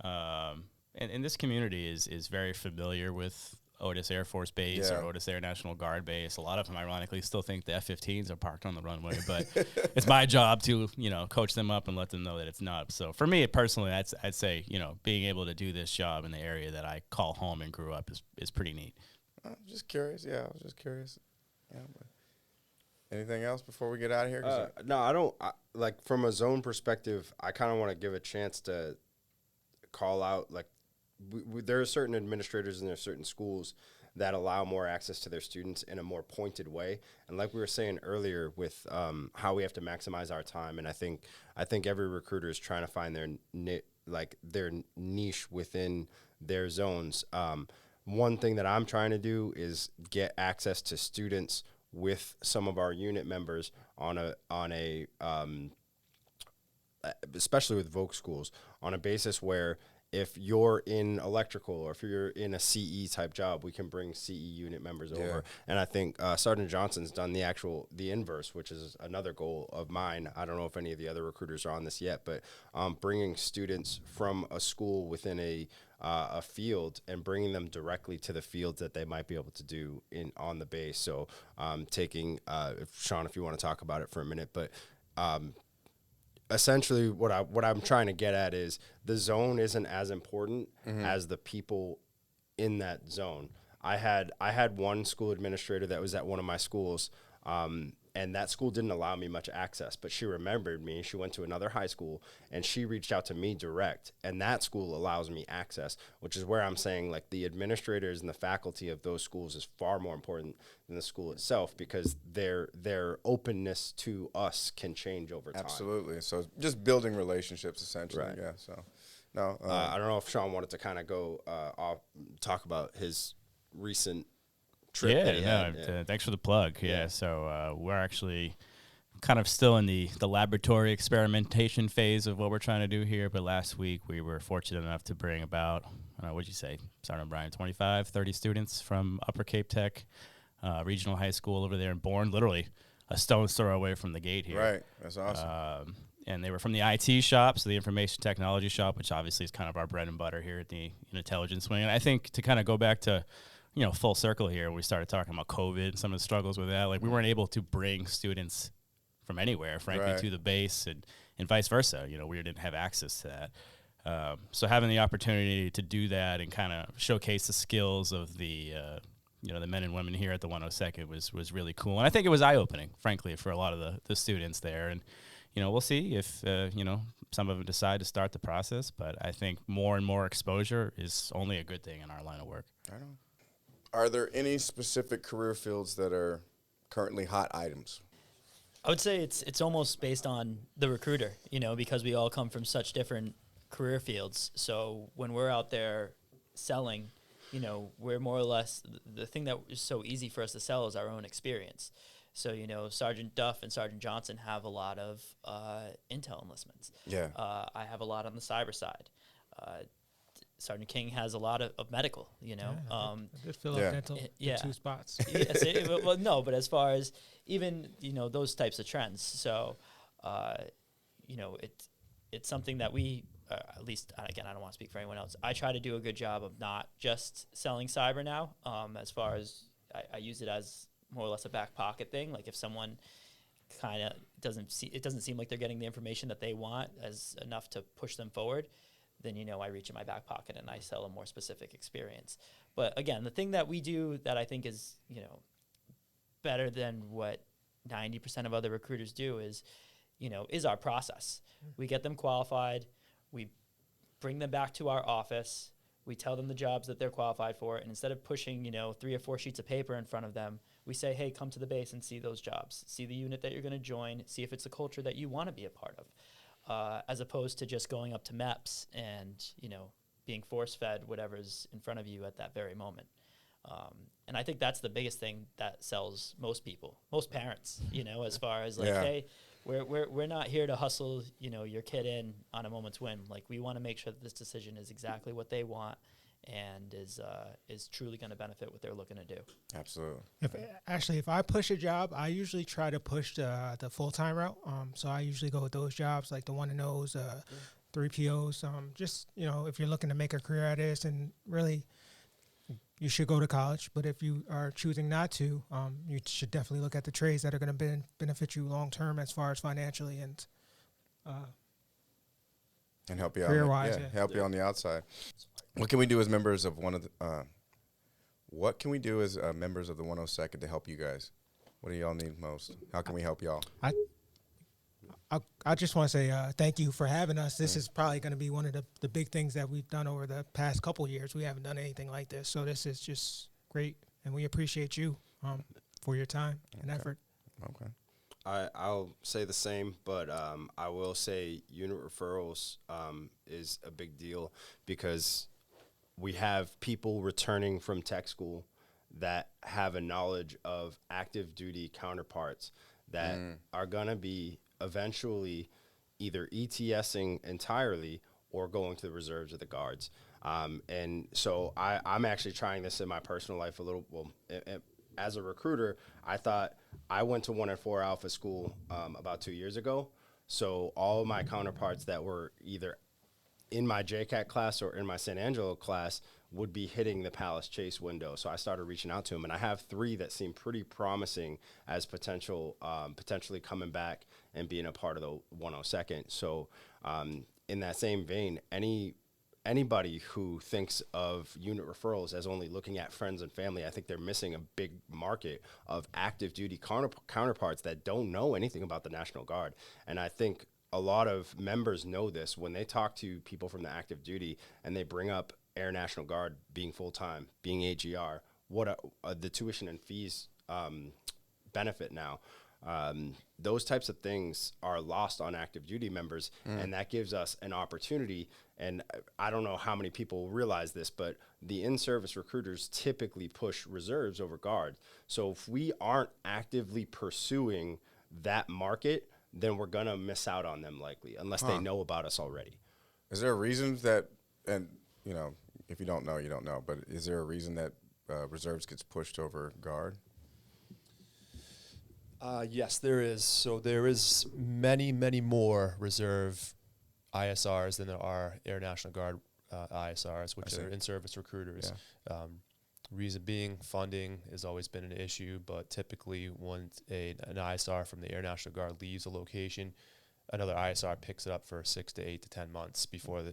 And this community is very familiar with Otis Air Force Base or Otis Air National Guard Base. A lot of them, ironically, still think the F-15s are parked on the runway, but it's my job to, coach them up and let them know that it's not. So for me personally, I'd say, being able to do this job in the area that I call home and grew up is pretty neat. I'm just curious. Yeah, I was just curious. Yeah. But anything else before we get out of here? No, I don't. Like, from a zone perspective, I kind of want to give a chance to call out, like, there are certain administrators and there are certain schools that allow more access to their students in a more pointed way. And like we were saying earlier with how we have to maximize our time, and I think every recruiter is trying to find their niche within their zones. One thing that I'm trying to do is get access to students with some of our unit members on a especially with Voc schools, on a basis where if you're in electrical or if you're in a CE type job, we can bring CE unit members over. And I think Sergeant Johnson's done the inverse, which is another goal of mine. I don't know if any of the other recruiters are on this yet, but bringing students from a school within a field and bringing them directly to the fields that they might be able to do on the base. So taking, Sean, if you want to talk about it for a minute, but essentially what I'm trying to get at is the zone isn't as important as the people in that zone. I had one school administrator that was at one of my schools, and that school didn't allow me much access, but she remembered me. She went to another high school, and she reached out to me direct, and that school allows me access, which is where I'm saying, like, the administrators and the faculty of those schools is far more important than the school itself, because their openness to us can change over time. Absolutely. So just building relationships, essentially. Right. Yeah. So, no. I don't know if Sean wanted to kind of go talk about his recent trip. Thanks for the plug. So we're actually kind of still in the laboratory experimentation phase of what we're trying to do here, but last week we were fortunate enough to bring about, what'd you say, Sergeant Brian, 25, 30 students from Upper Cape Tech Regional High School over there in Bourne, literally a stone's throw away from the gate here. Right. That's awesome. And they were from the IT shop, so the information technology shop, which obviously is kind of our bread and butter here at the Intelligence Wing. And I think to kind of go back to full circle here, we started talking about COVID and some of the struggles with that. Like, we weren't able to bring students from anywhere, frankly, to the base, and vice versa. We didn't have access to that. So having the opportunity to do that and kind of showcase the skills of the the men and women here at the 102nd was really cool. And I think it was eye-opening, frankly, for a lot of the students there. And, we'll see if, some of them decide to start the process. But I think more and more exposure is only a good thing in our line of work. I know. Are there any specific career fields that are currently hot items? I would say it's almost based on the recruiter, because we all come from such different career fields. So when we're out there selling, we're more or less, the thing that is so easy for us to sell is our own experience. So, Sergeant Duff and Sergeant Johnson have a lot of intel enlistments. Yeah. I have a lot on the cyber side. Sergeant King has a lot of medical, I did fill up dental in 2 spots. Yes, well, no, but as far as even, those types of trends. So, it's something that we, at least, again, I don't want to speak for anyone else. I try to do a good job of not just selling cyber now, as far as I use it as more or less a back pocket thing. Like, if someone kind of doesn't seem like they're getting the information that they want as enough to push them forward, then, I reach in my back pocket and I sell a more specific experience. But again, the thing that we do that I think is, better than what 90% of other recruiters do is our process. We get them qualified. We bring them back to our office. We tell them the jobs that they're qualified for. And instead of pushing, 3 or 4 sheets of paper in front of them, we say, hey, come to the base and see those jobs. See the unit that you're going to join. See if it's a culture that you want to be a part of. As opposed to just going up to MEPS and, being force-fed whatever's in front of you at that very moment. And I think that's the biggest thing that sells most people, most parents, as far as like, hey, we're not here to hustle, your kid in on a moment's whim. Like, we want to make sure that this decision is exactly what they want and is truly going to benefit what they're looking to do. Absolutely. If I push a job, I usually try to push the full-time route. So I usually go with those jobs, like the 1-0s, 3 POs. Just, if you're looking to make a career at this, and really you should go to college. But if you are choosing not to, you should definitely look at the trades that are going to benefit you long-term as far as financially and help you out. Career-wise, help you on the outside. What can we do as members of members of the 102nd to help you guys? What do y'all need most? How can we help y'all? I just want to say thank you for having us. This is probably going to be one of the big things that we've done over the past couple of years. We haven't done anything like this, so this is just great, and we appreciate you for your time and effort. Okay. I'll say the same, but I will say unit referrals is a big deal, because we have people returning from tech school that have a knowledge of active duty counterparts that are going to be eventually either ETSing entirely or going to the reserves or the guards. And so I'm actually trying this in my personal life a little. Well, as a recruiter, I went to 1 and 4 Alpha school about 2 years ago. So all of my counterparts that were either in my JCAT class or in my San Angelo class would be hitting the Palace Chase window. So I started reaching out to them, and I have 3 that seem pretty promising as potentially coming back and being a part of the 102nd. So in that same vein, anybody who thinks of unit referrals as only looking at friends and family, I think they're missing a big market of active duty counterparts that don't know anything about the National Guard. And I think a lot of members know this when they talk to people from the active duty and they bring up Air National Guard being full-time, being AGR, what the tuition and fees benefit now. Those types of things are lost on active duty members, and that gives us an opportunity. And I don't know how many people realize this, but the in-service recruiters typically push reserves over guards. So if we aren't actively pursuing that market, then we're going to miss out on them likely, unless they know about us already. Is there a reason that, and if you don't know, you don't know, but is there a reason that reserves gets pushed over guard? Yes, there is. So there is many, many more reserve ISRs than there are Air National Guard ISRs, which are in-service recruiters. Yeah. Reason being, funding has always been an issue, but typically when an ISR from the Air National Guard leaves a location, another ISR picks it up for 6 to 8 to 10 months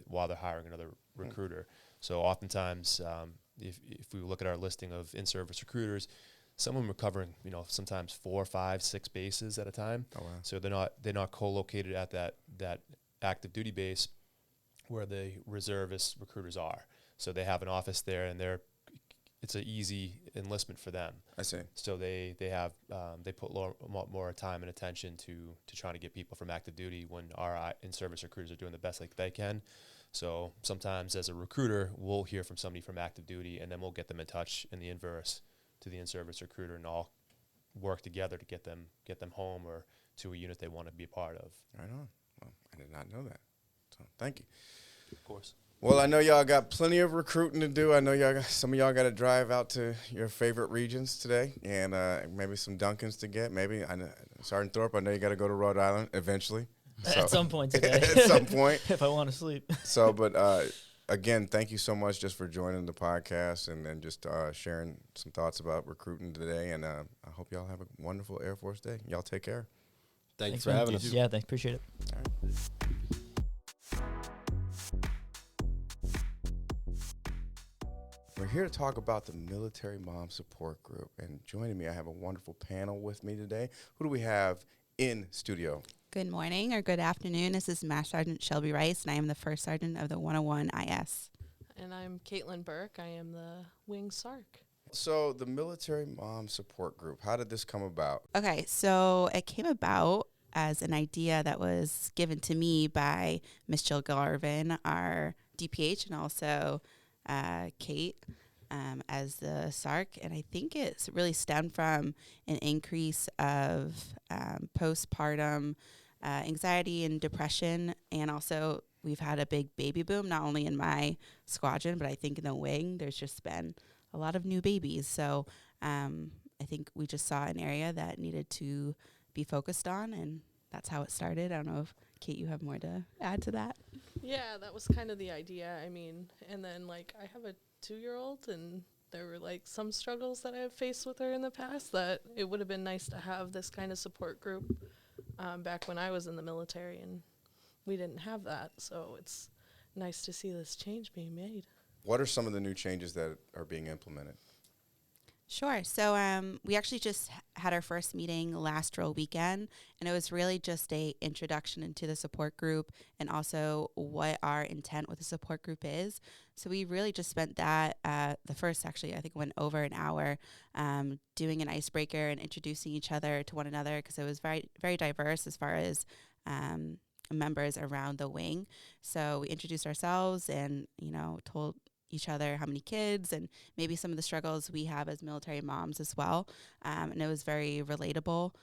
while they're hiring another recruiter. So oftentimes, if we look at our listing of in-service recruiters, some of them are covering, sometimes 4, 5, 6 bases at a time. Oh, wow. So they're not co-located at that active duty base where the reservist recruiters are. So they have an office there, and it's an easy enlistment for them. I see. So they put more time and attention to trying to get people from active duty when our in-service recruiters are doing the best they can. So sometimes as a recruiter, we'll hear from somebody from active duty, and then we'll get them in touch in the inverse to the in-service recruiter, and all work together to get them home or to a unit they want to be a part of. Right on. Well, I did not know that. So thank you. Of course. Well, I know y'all got plenty of recruiting to do. I know some of y'all got to drive out to your favorite regions today, and maybe some Dunkins to get. Maybe Sergeant Thorpe, I know you got to go to Rhode Island eventually. At some point today. At some point. If I want to sleep. So, but again, thank you so much just for joining the podcast and then just sharing some thoughts about recruiting today. And I hope y'all have a wonderful Air Force Day. Y'all take care. Thanks for having us. Yeah, thanks. Appreciate it. All right. We're here to talk about the Military Mom Support Group. And joining me, I have a wonderful panel with me today. Who do we have in studio? Good morning or good afternoon. This is MSgt Shelbey Rice, and I am the first sergeant of the 101 IS. And I'm Kaitlyn Burke. I am the Wing SARC. So the Military Mom Support Group, how did this come about? Okay, so it came about as an idea that was given to me by Miss Jill Garvin, our DPH, and also Kate as the SARC. And I think it's really stemmed from an increase of postpartum anxiety and depression, and also we've had a big baby boom, not only in my squadron, but I think in the wing, there's just been a lot of new babies. So I think we just saw an area that needed to be focused on, and that's how it started. I don't know if, Kate, you have more to add to that? Yeah, that was kind of the idea. I mean, and then, I have a 2-year-old, and there were, some struggles that I've faced with her in the past that it would have been nice to have this kind of support group back when I was in the military, and we didn't have that. So it's nice to see this change being made. What are some of the new changes that are being implemented? Sure. So we actually just had our first meeting last drill weekend, and it was really just a introduction into the support group and also what our intent with the support group is. So we really just spent that, the first actually, I think went over an hour, doing an icebreaker and introducing each other to one another, because it was very, very diverse as far as members around the wing. So we introduced ourselves and, told each other how many kids and maybe some of the struggles we have as military moms as well. And it was very relatable.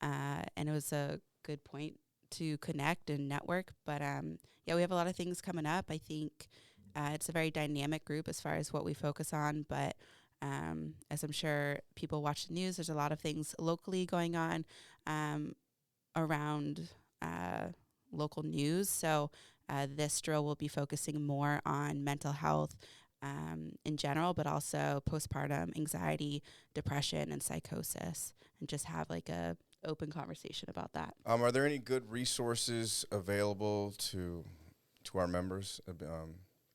And it was a good point to connect and network. But yeah, we have a lot of things coming up. I think it's a very dynamic group as far as what we focus on. But as I'm sure people watch the news, there's a lot of things locally going on around local news. So this drill will be focusing more on mental health in general, but also postpartum anxiety, depression, and psychosis, and just have like a open conversation about that. Are there any good resources available to our members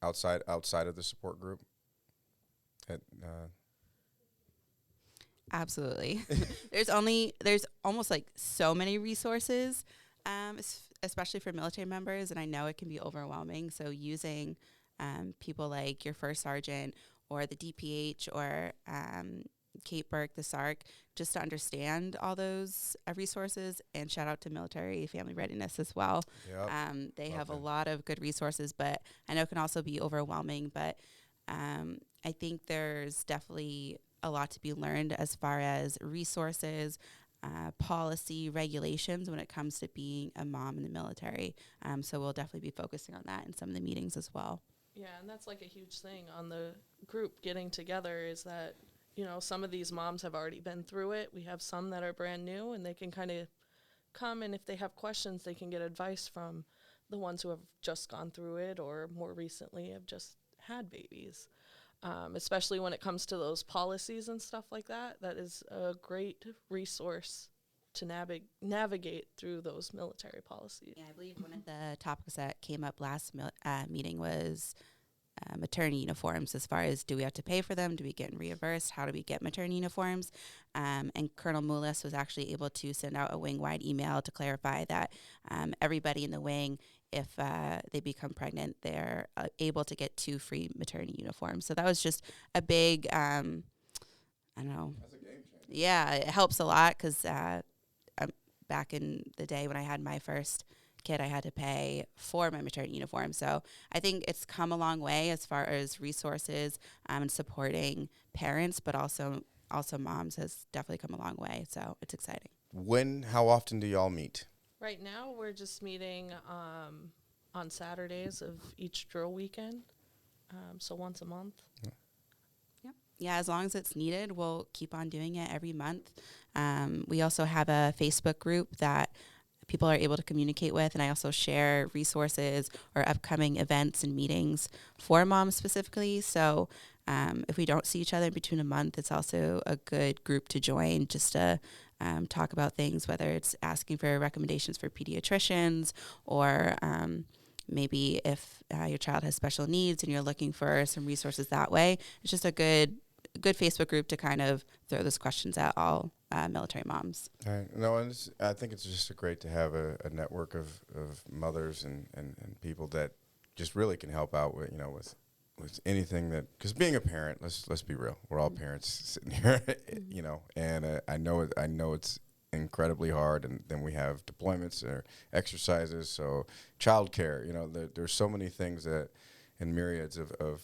outside of the support group? Absolutely. There's almost like so many resources, especially for military members, and I know it can be overwhelming. So using people like your first sergeant or the DPH or Kaitlyn Burke, the SARC, just to understand all those resources. And shout out to Military Family Readiness as well. Yep. They have a lot of good resources, but I know it can also be overwhelming. But I think there's definitely a lot to be learned as far as resources, policy, regulations when it comes to being a mom in the military. So we'll definitely be focusing on that in some of the meetings as well. Yeah, and that's like a huge thing on the group getting together is that, you know, some of these moms have already been through it. We have some that are brand new, and they can kind of come, and if they have questions, they can get advice from the ones who have just gone through it or more recently have just had babies. Especially when it comes to those policies and stuff like that. That is a great resource to navigate through those military policies. Yeah, I believe one of the topics that came up last meeting was maternity uniforms, as far as do we have to pay for them? Do we get reimbursed? How do we get maternity uniforms? And Colonel Mullis was actually able to send out a wing-wide email to clarify that everybody in the wing, if they become pregnant, they're able to get 2 free maternity uniforms. So that was just a big, I don't know. That's a game changer. Yeah, it helps a lot because back in the day when I had my first kid, I had to pay for my maternity uniform. So I think it's come a long way as far as resources and supporting parents, but also moms has definitely come a long way. So it's exciting. How often do y'all meet? Right now, we're just meeting on Saturdays of each drill weekend, so once a month. Yeah, as long as it's needed, we'll keep on doing it every month. We also have a Facebook group that people are able to communicate with, and I also share resources or upcoming events and meetings for moms specifically. So if we don't see each other between a month, it's also a good group to join just to talk about things, whether it's asking for recommendations for pediatricians or maybe if your child has special needs and you're looking for some resources that way. It's just a good Facebook group to kind of throw those questions at all military moms. Right. No, and I think it's just great to have a network of mothers and people that just really can help out with with anything that, because being a parent, let's be real, we're all parents sitting here, and I know it's incredibly hard, and then we have deployments or exercises, so childcare, there's so many things that, and myriads of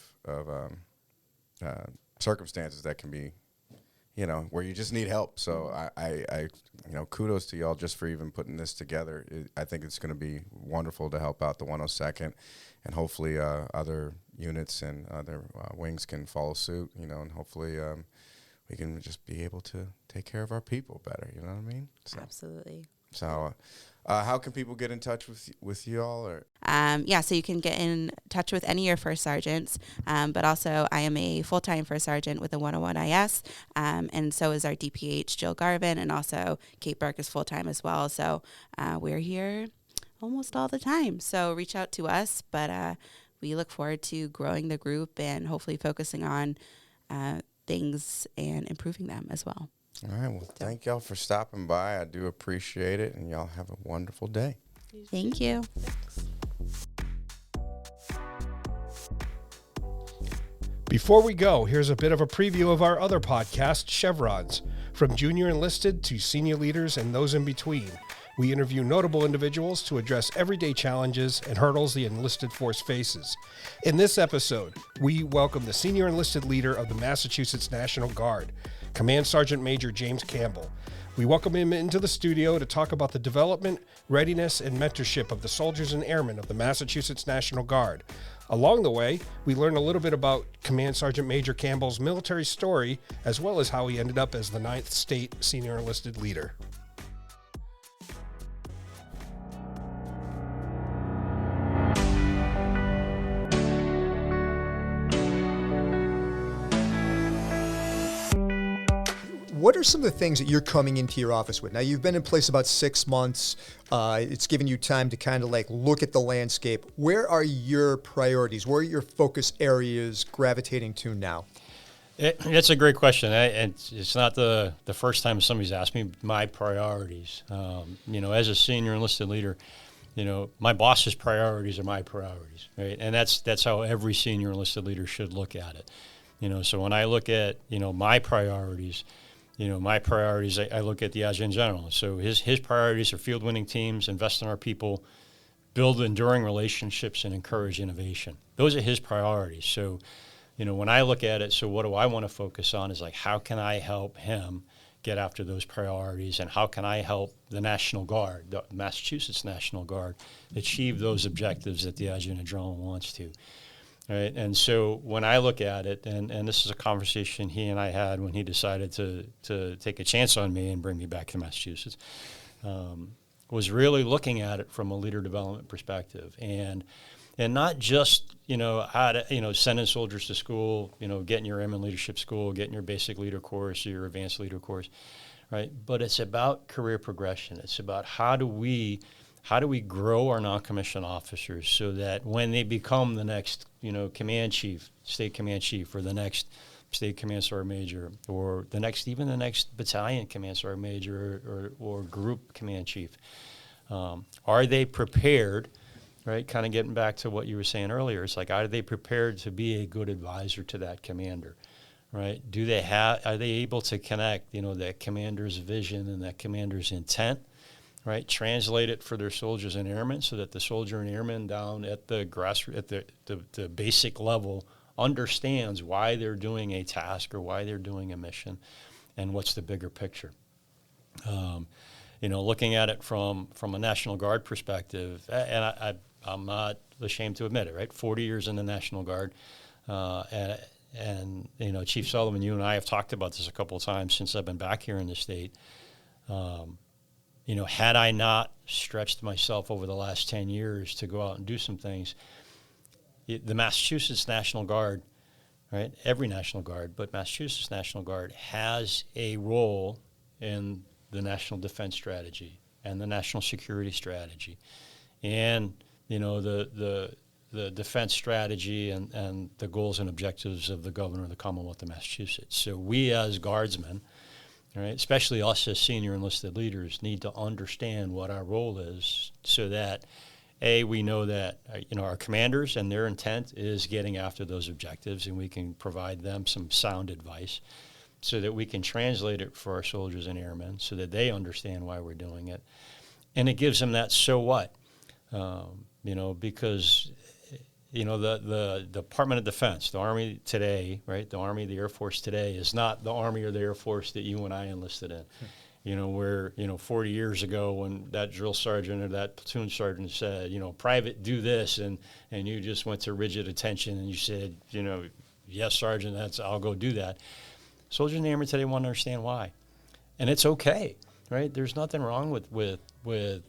circumstances that can be, where you just need help. So I kudos to y'all just for even putting this together. I think it's going to be wonderful to help out the 102nd, and hopefully other units and other wings can follow suit, and hopefully we can just be able to take care of our people better, you know what I mean? So, absolutely. So how can people get in touch with you all? Or? So you can get in touch with any of your first sergeants, but also I am a full-time first sergeant with the 101 IS, and so is our DPH, Jill Garvin, and also Kaitlyn Burke is full-time as well. So we're here almost all the time. So reach out to us, but we look forward to growing the group and hopefully focusing on things and improving them as well. All right. Well, thank y'all for stopping by. I do appreciate it, and y'all have a wonderful day. Thank you. Thanks. Before we go, here's a bit of a preview of our other podcast, Chevrons. From junior enlisted to senior leaders and those in between, we interview notable individuals to address everyday challenges and hurdles the enlisted force faces. In this episode, we welcome the Senior Enlisted Leader of the Massachusetts National Guard, Command Sergeant Major James Campbell. We welcome him into the studio to talk about the development, readiness, and mentorship of the soldiers and airmen of the Massachusetts National Guard. Along the way, we learn a little bit about Command Sergeant Major Campbell's military story, as well as how he ended up as the 9th State Senior Enlisted Leader. What are some of the things that you're coming into your office with? Now, you've been in place about 6 months. It's given you time to kind of like look at the landscape. Where are your priorities? Where are your focus areas gravitating to now? It's a great question. It's not the first time somebody's asked me my priorities. As a senior enlisted leader, my boss's priorities are my priorities, right? And that's how every senior enlisted leader should look at it. So when I look at, my priorities, I look at the adjutant general. So his priorities are field winning teams, invest in our people, build enduring relationships, and encourage innovation. Those are his priorities. So, when I look at it, so what do I want to focus on is like, how can I help him get after those priorities, and how can I help the National Guard, the Massachusetts National Guard, achieve those objectives that the adjutant general wants to. Right. And so when I look at it, and this is a conversation he and I had when he decided to take a chance on me and bring me back to Massachusetts, was really looking at it from a leader development perspective, and not just how to sending soldiers to school, getting your Airmen leadership school, getting your basic leader course or your advanced leader course, right? But it's about career progression. It's about how do we grow our non-commissioned officers so that when they become the next, command chief, state command chief, or the next state command sergeant major, or the next battalion command sergeant major, or group command chief, are they prepared, right? Kind of getting back to what you were saying earlier, it's like, are they prepared to be a good advisor to that commander, right? Are they able to connect, that commander's vision and that commander's intent, right? Translate it for their soldiers and airmen so that the soldier and airman down at the grassroots, at the basic level, understands why they're doing a task or why they're doing a mission, and what's the bigger picture. Looking at it from a National Guard perspective, and I'm not ashamed to admit it, right? 40 years in the National Guard, and Chief Sullivan, you and I have talked about this a couple of times since I've been back here in the state. Had I not stretched myself over the last 10 years to go out and do some things, the Massachusetts National Guard, right, every National Guard, but Massachusetts National Guard has a role in the national defense strategy and the national security strategy, and the defense strategy and the goals and objectives of the governor of the Commonwealth of Massachusetts. So we as guardsmen, right, especially us as senior enlisted leaders, need to understand what our role is so that, A, we know that our commanders and their intent is getting after those objectives, and we can provide them some sound advice so that we can translate it for our soldiers and airmen so that they understand why we're doing it. And it gives them that so what, because the Department of Defense, the Army today, right? The Army, the Air Force today is not the Army or the Air Force that you and I enlisted in. Where 40 years ago when that drill sergeant or that platoon sergeant said, private, do this, and you just went to rigid attention and you said, yes, Sergeant, I'll go do that. Soldiers and airmen today want to understand why, and it's okay, right? There's nothing wrong with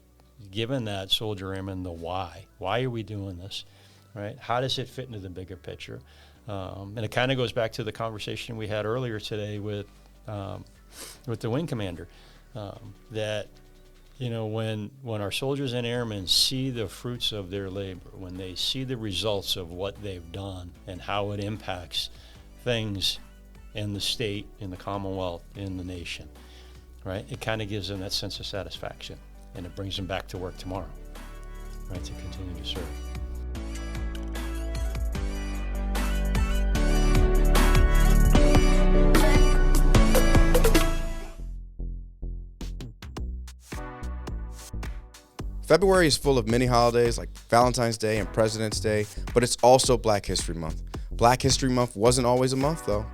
giving that soldier airman the why. Why are we doing this? Right? How does it fit into the bigger picture? And it kind of goes back to the conversation we had earlier today with the wing commander, that when our soldiers and airmen see the fruits of their labor, when they see the results of what they've done and how it impacts things in the state, in the Commonwealth, in the nation, right? It kind of gives them that sense of satisfaction, and it brings them back to work tomorrow, right, to continue to serve. February is full of mini holidays like Valentine's Day and President's Day, but it's also Black History Month. Black History Month wasn't always a month, though.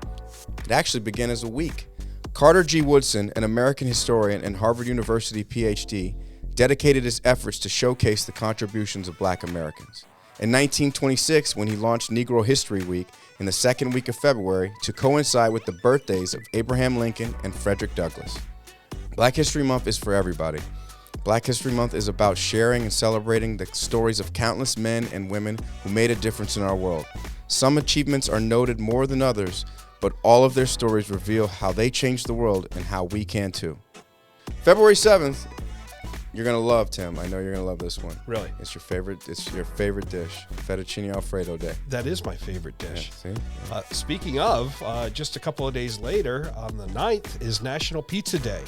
It actually began as a week. Carter G. Woodson, an American historian and Harvard University PhD, dedicated his efforts to showcase the contributions of black Americans. In 1926, when he launched Negro History Week in the second week of February to coincide with the birthdays of Abraham Lincoln and Frederick Douglass. Black History Month is for everybody. Black History Month is about sharing and celebrating the stories of countless men and women who made a difference in our world. Some achievements are noted more than others, but all of their stories reveal how they changed the world and how we can too. February 7th, you're gonna love, Tim. I know you're gonna love this one. Really? It's your favorite dish, fettuccine Alfredo day. That is my favorite dish. Yeah, see? Speaking of, just a couple of days later, on the 9th, is National Pizza Day,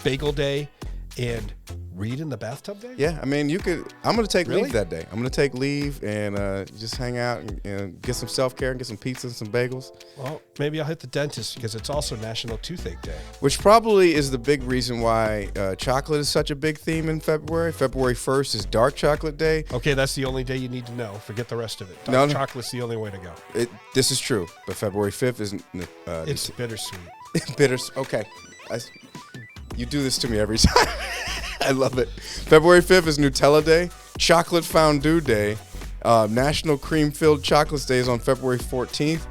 Bagel Day, and Read in the Bathtub Day? Yeah, I mean, I'm going to take Really? leave that day. I'm going to take leave and just hang out and get some self-care and get some pizza and some bagels. Well, maybe I'll hit the dentist because it's also National Toothache Day. Which probably is the big reason why chocolate is such a big theme in February. February 1st is Dark Chocolate Day. Okay, that's the only day you need to know. Forget the rest of it. No. Chocolate's the only way to go. This is true, but February 5th is... It's bittersweet. Okay. You do this to me every time. I love it. February 5th is Nutella Day, Chocolate Fondue Day, National Cream-Filled Chocolates Day is on February 14th.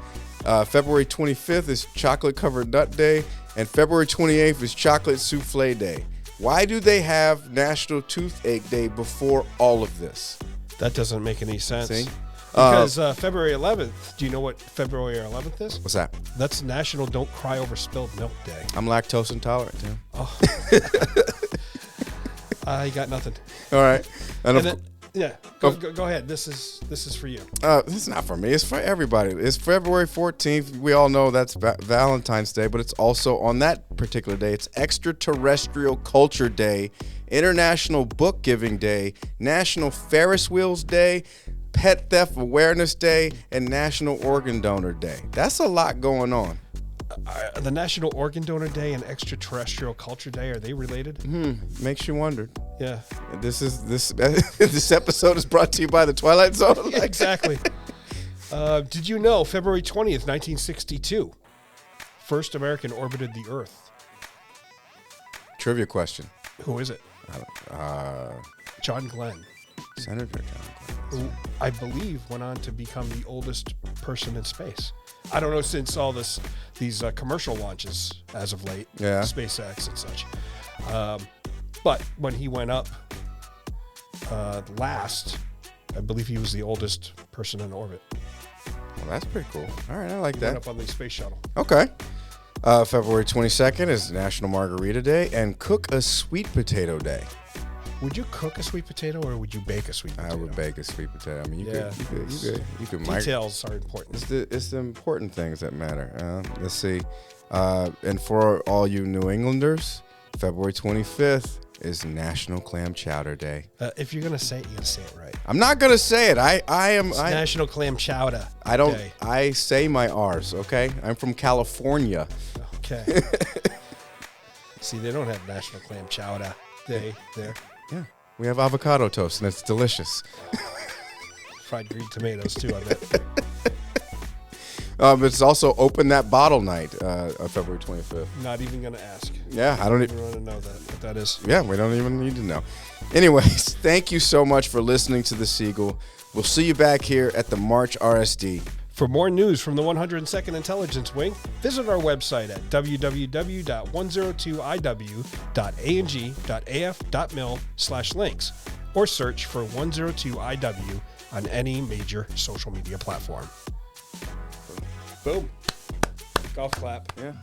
February 25th is Chocolate Covered Nut Day, and February 28th is Chocolate Souffle Day. Why do they have National Toothache Day before all of this? That doesn't make any sense. See? Because February 11th, do you know what February 11th is? What's that? That's National Don't Cry Over Spilled Milk Day. I'm lactose intolerant, Tim. Oh. I got nothing. All right. And then, yeah, go ahead. This is for you. This is not for me. It's for everybody. It's February 14th. We all know that's Valentine's Day, but it's also on that particular day. It's Extraterrestrial Culture Day, International Book Giving Day, National Ferris Wheels Day, Pet Theft Awareness Day, and National Organ Donor Day. That's a lot going on. The National Organ Donor Day and Extraterrestrial Culture Day, are they related? Makes you wonder. Yeah. This episode is brought to you by the Twilight Zone. Yeah, exactly. Did you know February 20th, 1962, first American orbited the Earth? Trivia question. Who is it? John Glenn. Senator John Glenn. Who I believe went on to become the oldest person in space. I don't know, since all these commercial launches as of late, yeah, SpaceX and such. But when he went up last, I believe he was the oldest person in orbit. Well, that's pretty cool. All right, I like He that. went up on the space shuttle. Okay. February 22nd is National Margarita Day and Cook a Sweet Potato Day. Would you cook a sweet potato or would you bake a sweet potato? I would bake a sweet potato. I mean, you could. Details are important. It's the important things that matter. Let's see. And for all you New Englanders, February 25th is National Clam Chowder Day. If you're gonna say it, you gotta say it right. I'm not gonna say it. It's National Clam Chowder. Day. I say my R's. Okay. I'm from California. Okay. See, they don't have National Clam Chowder Day there. Yeah, we have avocado toast, and it's delicious. Fried green tomatoes, too, I bet. It's also Open That Bottle Night, February 25th. Not even going to ask. Yeah, I don't even want to know what that is. Yeah, we don't even need to know. Anyways, thank you so much for listening to The Seagull. We'll see you back here at the March RSD. For more news from the 102nd Intelligence Wing, visit our website at www.102iw.ang.af.mil/links or search for 102IW on any major social media platform. Boom. Golf clap. Yeah.